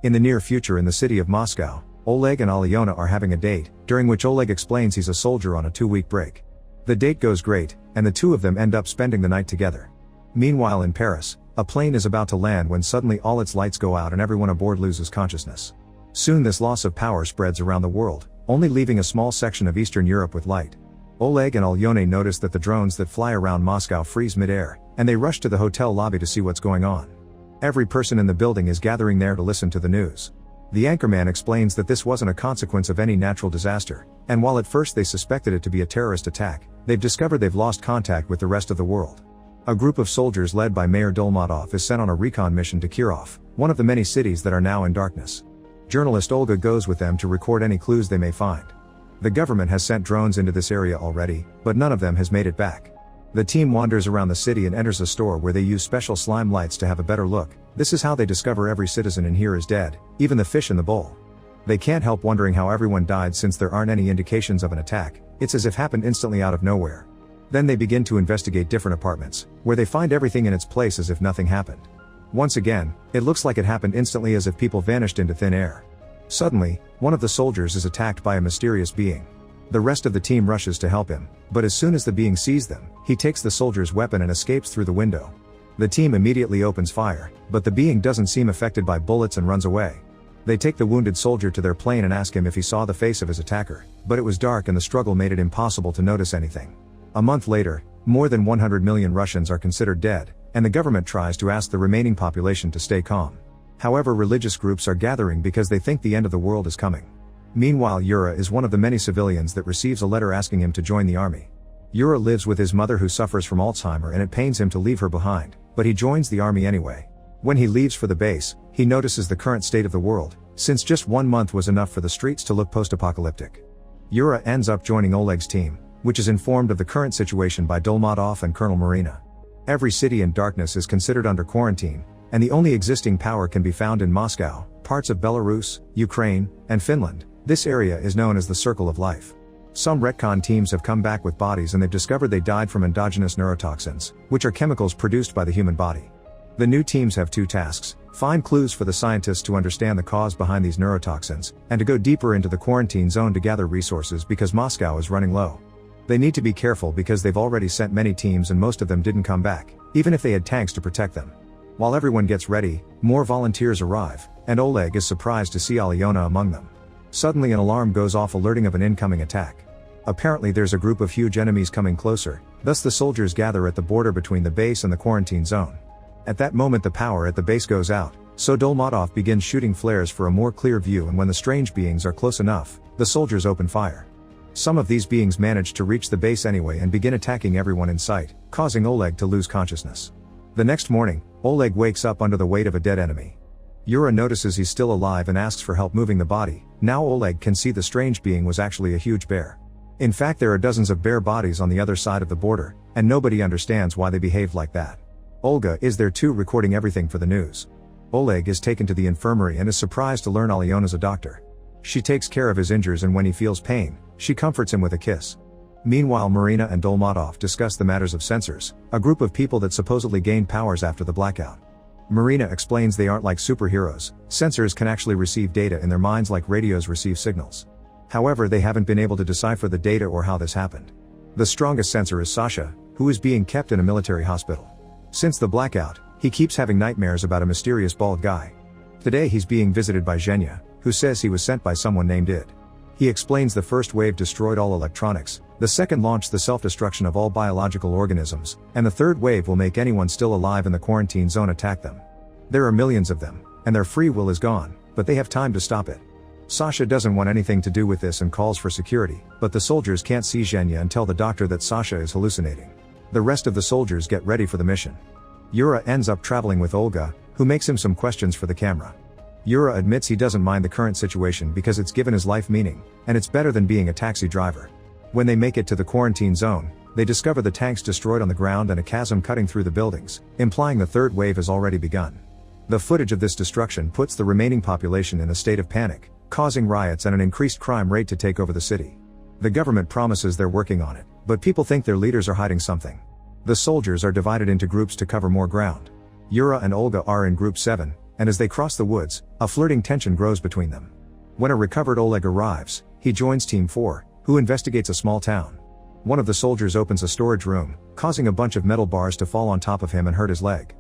In the near future in the city of Moscow, Oleg and Alyona are having a date, during which Oleg explains he's a soldier on a 2-week break. The date goes great, and the two of them end up spending the night together. Meanwhile in Paris, a plane is about to land when suddenly all its lights go out and everyone aboard loses consciousness. Soon this loss of power spreads around the world, only leaving a small section of Eastern Europe with light. Oleg and Alyona notice that the drones that fly around Moscow freeze mid-air, and they rush to the hotel lobby to see what's going on. Every person in the building is gathering there to listen to the news. The anchorman explains that this wasn't a consequence of any natural disaster, and while at first they suspected it to be a terrorist attack, they've discovered they've lost contact with the rest of the world. A group of soldiers led by Mayor Dolmatov is sent on a recon mission to Kirov, one of the many cities that are now in darkness. Journalist Olga goes with them to record any clues they may find. The government has sent drones into this area already, but none of them has made it back. The team wanders around the city and enters a store where they use special slime lights to have a better look. This is how they discover every citizen in here is dead, even the fish in the bowl. They can't help wondering how everyone died since there aren't any indications of an attack. It's as if happened instantly out of nowhere. Then they begin to investigate different apartments, where they find everything in its place as if nothing happened. Once again, it looks like it happened instantly as if people vanished into thin air. Suddenly, one of the soldiers is attacked by a mysterious being. The rest of the team rushes to help him, but as soon as the being sees them, he takes the soldier's weapon and escapes through the window. The team immediately opens fire, but the being doesn't seem affected by bullets and runs away. They take the wounded soldier to their plane and ask him if he saw the face of his attacker, but it was dark and the struggle made it impossible to notice anything. A month later, more than 100 million Russians are considered dead, and the government tries to ask the remaining population to stay calm. However, religious groups are gathering because they think the end of the world is coming. Meanwhile, Yura is one of the many civilians that receives a letter asking him to join the army. Yura lives with his mother who suffers from Alzheimer and it pains him to leave her behind, but he joins the army anyway. When he leaves for the base, he notices the current state of the world, since just 1 month was enough for the streets to look post-apocalyptic. Yura ends up joining Oleg's team, which is informed of the current situation by Dolmatov and Colonel Marina. Every city in darkness is considered under quarantine, and the only existing power can be found in Moscow, parts of Belarus, Ukraine, and Finland. This area is known as the Circle of Life. Some retcon teams have come back with bodies and they've discovered they died from endogenous neurotoxins, which are chemicals produced by the human body. The new teams have 2 tasks: find clues for the scientists to understand the cause behind these neurotoxins, and to go deeper into the quarantine zone to gather resources because Moscow is running low. They need to be careful because they've already sent many teams and most of them didn't come back, even if they had tanks to protect them. While everyone gets ready, more volunteers arrive, and Oleg is surprised to see Alyona among them. Suddenly an alarm goes off alerting of an incoming attack. Apparently there's a group of huge enemies coming closer, thus the soldiers gather at the border between the base and the quarantine zone. At that moment the power at the base goes out, so Dolmatov begins shooting flares for a more clear view, and when the strange beings are close enough, the soldiers open fire. Some of these beings manage to reach the base anyway and begin attacking everyone in sight, causing Oleg to lose consciousness. The next morning, Oleg wakes up under the weight of a dead enemy. Yura notices he's still alive and asks for help moving the body. Now Oleg can see the strange being was actually a huge bear. In fact, there are dozens of bear bodies on the other side of the border, and nobody understands why they behaved like that. Olga is there too, recording everything for the news. Oleg is taken to the infirmary and is surprised to learn Alyona's a doctor. She takes care of his injuries, and when he feels pain, she comforts him with a kiss. Meanwhile, Marina and Dolmatov discuss the matters of sensors, a group of people that supposedly gained powers after the blackout. Marina explains they aren't like superheroes. Sensors can actually receive data in their minds like radios receive signals. However, they haven't been able to decipher the data or how this happened. The strongest sensor is Sasha, who is being kept in a military hospital. Since the blackout, he keeps having nightmares about a mysterious bald guy. Today he's being visited by Zhenya, who says he was sent by someone named Id. He explains the first wave destroyed all electronics, the second launched the self-destruction of all biological organisms, and the third wave will make anyone still alive in the quarantine zone attack them. There are millions of them, and their free will is gone, but they have time to stop it. Sasha doesn't want anything to do with this and calls for security, but the soldiers can't see Zhenya and tell the doctor that Sasha is hallucinating. The rest of the soldiers get ready for the mission. Yura ends up traveling with Olga, who makes him some questions for the camera. Yura admits he doesn't mind the current situation because it's given his life meaning, and it's better than being a taxi driver. When they make it to the quarantine zone, they discover the tanks destroyed on the ground and a chasm cutting through the buildings, implying the third wave has already begun. The footage of this destruction puts the remaining population in a state of panic, causing riots and an increased crime rate to take over the city. The government promises they're working on it, but people think their leaders are hiding something. The soldiers are divided into groups to cover more ground. Yura and Olga are in Group 7, and as they cross the woods, a flirting tension grows between them. When a recovered Oleg arrives, he joins Team 4, who investigates a small town. One of the soldiers opens a storage room, causing a bunch of metal bars to fall on top of him and hurt his leg.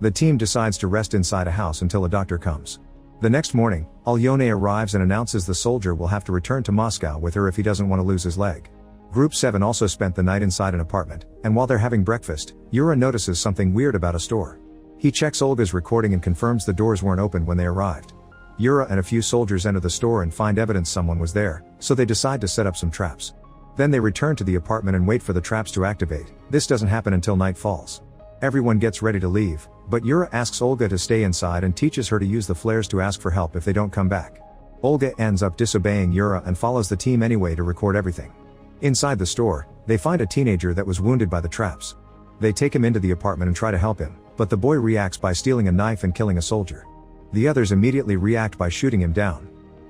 The team decides to rest inside a house until a doctor comes. The next morning, Alyona arrives and announces the soldier will have to return to Moscow with her if he doesn't want to lose his leg. Group 7 also spent the night inside an apartment, and while they're having breakfast, Yura notices something weird about a store. He checks Olga's recording and confirms the doors weren't open when they arrived. Yura and a few soldiers enter the store and find evidence someone was there, so they decide to set up some traps. Then they return to the apartment and wait for the traps to activate. This doesn't happen until night falls. Everyone gets ready to leave, but Yura asks Olga to stay inside and teaches her to use the flares to ask for help if they don't come back. Olga ends up disobeying Yura and follows the team anyway to record everything. Inside the store, they find a teenager that was wounded by the traps. They take him into the apartment and try to help him, but the boy reacts by stealing a knife and killing a soldier. The others immediately react by shooting him down.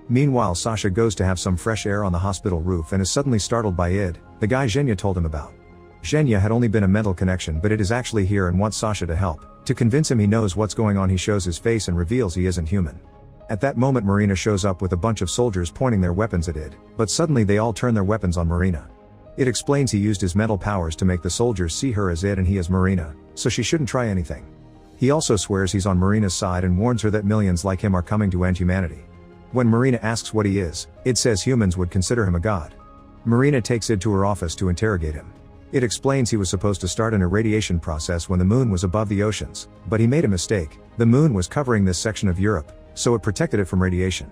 Meanwhile, Sasha goes to have some fresh air on the hospital roof and is suddenly startled by Id, the guy Zhenya told him about. Zhenya had only been a mental connection, but it is actually here and wants Sasha to help. To convince him he knows what's going on, he shows his face and reveals he isn't human. At that moment, Marina shows up with a bunch of soldiers pointing their weapons at Id, but suddenly they all turn their weapons on Marina. It explains he used his mental powers to make the soldiers see her as Id and he as Marina, so she shouldn't try anything. He also swears he's on Marina's side and warns her that millions like him are coming to end humanity. When Marina asks what he is, Id says humans would consider him a god. Marina takes Id to her office to interrogate him. It explains he was supposed to start an irradiation process when the moon was above the oceans, but he made a mistake. The moon was covering this section of Europe, so it protected it from radiation.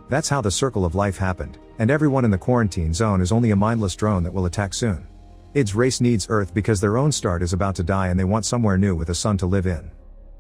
That's how the circle of life happened, and everyone in the quarantine zone is only a mindless drone that will attack soon. Id's race needs Earth because their own star is about to die and they want somewhere new with a sun to live in.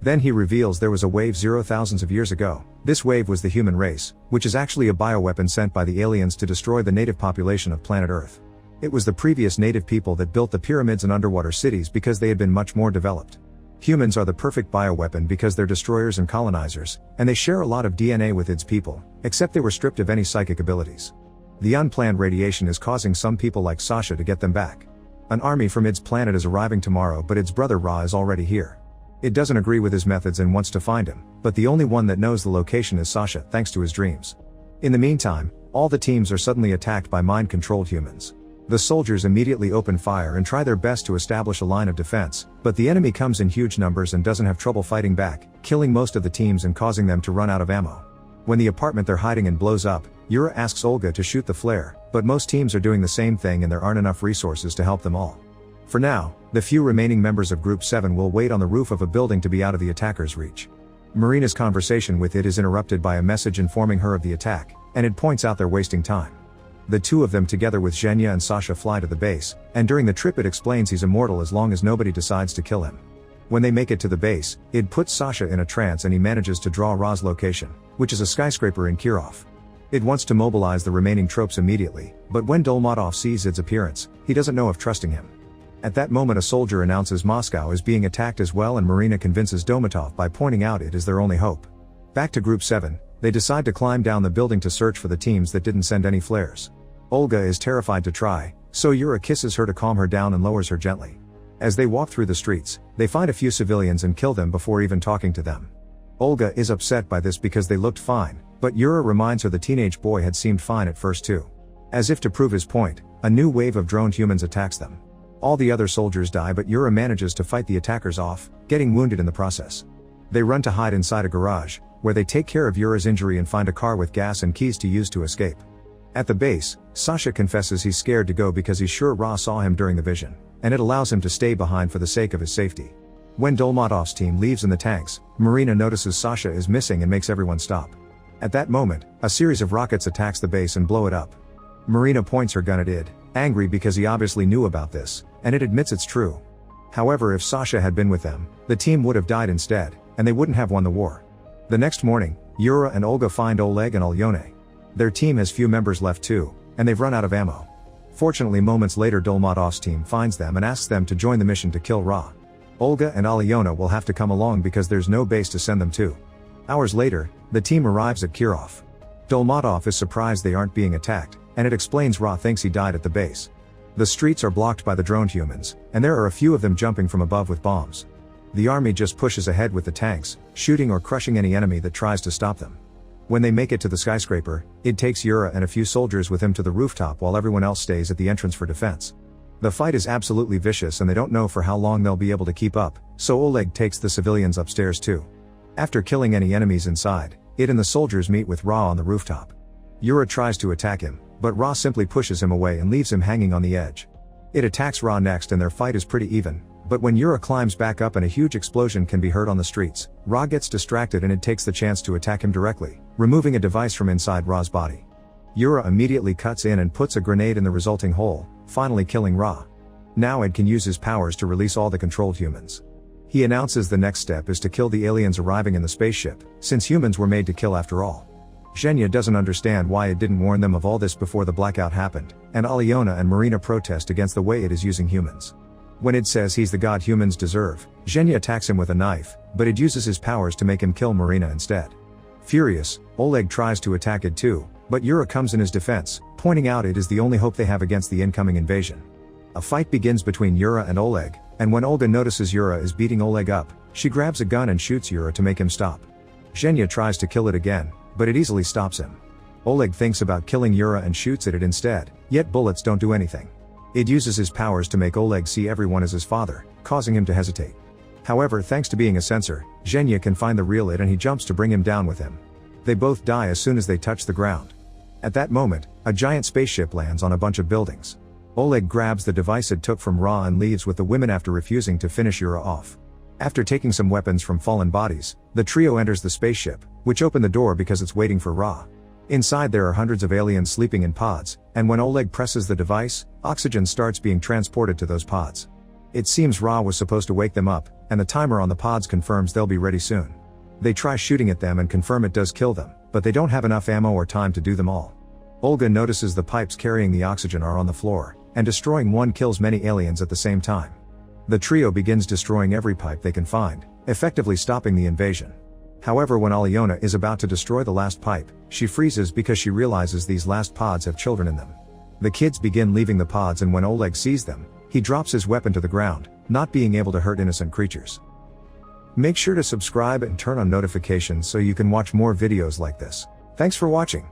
Then he reveals there was a wave thousands of years ago. This wave was the human race, which is actually a bioweapon sent by the aliens to destroy the native population of planet Earth. It was the previous native people that built the pyramids and underwater cities because they had been much more developed. Humans are the perfect bioweapon because they're destroyers and colonizers, and they share a lot of DNA with Id's people, except they were stripped of any psychic abilities. The unplanned radiation is causing some people like Sasha to get them back. An army from Id's planet is arriving tomorrow, but Id's brother Ra is already here. Id doesn't agree with his methods and wants to find him, but the only one that knows the location is Sasha, thanks to his dreams. In the meantime, all the teams are suddenly attacked by mind-controlled humans. The soldiers immediately open fire and try their best to establish a line of defense, but the enemy comes in huge numbers and doesn't have trouble fighting back, killing most of the teams and causing them to run out of ammo. When the apartment they're hiding in blows up, Yura asks Olga to shoot the flare, but most teams are doing the same thing and there aren't enough resources to help them all. For now, the few remaining members of Group 7 will wait on the roof of a building to be out of the attacker's reach. Marina's conversation with Id is interrupted by a message informing her of the attack, and Id points out they're wasting time. The two of them together with Zhenya and Sasha fly to the base, and during the trip Id explains he's immortal as long as nobody decides to kill him. When they make it to the base, Id puts Sasha in a trance and he manages to draw Ra's location, which is a skyscraper in Kirov. Id wants to mobilize the remaining troops immediately, but when Dolmatov sees Id's appearance, he doesn't know if trusting him. At that moment a soldier announces Moscow is being attacked as well and Marina convinces Dolmatov by pointing out Id is their only hope. Back to Group 7, they decide to climb down the building to search for the teams that didn't send any flares. Olga is terrified to try, so Yura kisses her to calm her down and lowers her gently. As they walk through the streets, they find a few civilians and kill them before even talking to them. Olga is upset by this because they looked fine, but Yura reminds her the teenage boy had seemed fine at first too. As if to prove his point, a new wave of droned humans attacks them. All the other soldiers die but Yura manages to fight the attackers off, getting wounded in the process. They run to hide inside a garage, where they take care of Yura's injury and find a car with gas and keys to use to escape. At the base, Sasha confesses he's scared to go because he's sure Ra saw him during the vision, and it allows him to stay behind for the sake of his safety. When Dolmatov's team leaves in the tanks, Marina notices Sasha is missing and makes everyone stop. At that moment, a series of rockets attacks the base and blow it up. Marina points her gun at Id, angry because he obviously knew about this, and Id admits it's true. However, if Sasha had been with them, the team would have died instead, and they wouldn't have won the war. The next morning, Yura and Olga find Oleg and Alyona. Their team has few members left too, and they've run out of ammo. Fortunately, moments later Dolmatov's team finds them and asks them to join the mission to kill Ra. Olga and Alyona will have to come along because there's no base to send them to. Hours later, the team arrives at Kirov. Dolmatov is surprised they aren't being attacked, and it explains Ra thinks he died at the base. The streets are blocked by the droned humans, and there are a few of them jumping from above with bombs. The army just pushes ahead with the tanks, shooting or crushing any enemy that tries to stop them. When they make it to the skyscraper, it takes Yura and a few soldiers with him to the rooftop while everyone else stays at the entrance for defense. The fight is absolutely vicious and they don't know for how long they'll be able to keep up, so Oleg takes the civilians upstairs too. After killing any enemies inside, it and the soldiers meet with Ra on the rooftop. Yura tries to attack him, but Ra simply pushes him away and leaves him hanging on the edge. It attacks Ra next and their fight is pretty even, but when Yura climbs back up and a huge explosion can be heard on the streets, Ra gets distracted and it takes the chance to attack him directly, removing a device from inside Ra's body. Yura immediately cuts in and puts a grenade in the resulting hole, finally killing Ra. Now Ed can use his powers to release all the controlled humans. He announces the next step is to kill the aliens arriving in the spaceship, since humans were made to kill after all. Zhenya doesn't understand why it didn't warn them of all this before the blackout happened, and Aliona and Marina protest against the way it is using humans. When Ed says he's the god humans deserve, Zhenya attacks him with a knife, but Ed uses his powers to make him kill Marina instead. Furious, Oleg tries to attack Ed too, but Yura comes in his defense, pointing out it is the only hope they have against the incoming invasion. A fight begins between Yura and Oleg, and when Olga notices Yura is beating Oleg up, she grabs a gun and shoots Yura to make him stop. Zhenya tries to kill it again, but it easily stops him. Oleg thinks about killing Yura and shoots at it instead, yet bullets don't do anything. It uses his powers to make Oleg see everyone as his father, causing him to hesitate. However, thanks to being a sensor, Zhenya can find the real Id and he jumps to bring him down with him. They both die as soon as they touch the ground. At that moment, a giant spaceship lands on a bunch of buildings. Oleg grabs the device Id took from Ra and leaves with the women after refusing to finish Yura off. After taking some weapons from fallen bodies, the trio enters the spaceship, which opened the door because it's waiting for Ra. Inside there are hundreds of aliens sleeping in pods, and when Oleg presses the device, oxygen starts being transported to those pods. It seems Ra was supposed to wake them up, and the timer on the pods confirms they'll be ready soon. They try shooting at them and confirm it does kill them, but they don't have enough ammo or time to do them all. Olga notices the pipes carrying the oxygen are on the floor, and destroying one kills many aliens at the same time. The trio begins destroying every pipe they can find, effectively stopping the invasion. However, when Aliona is about to destroy the last pipe, she freezes because she realizes these last pods have children in them. The kids begin leaving the pods and when Oleg sees them, he drops his weapon to the ground, not being able to hurt innocent creatures. Make sure to subscribe and turn on notifications so you can watch more videos like this. Thanks for watching.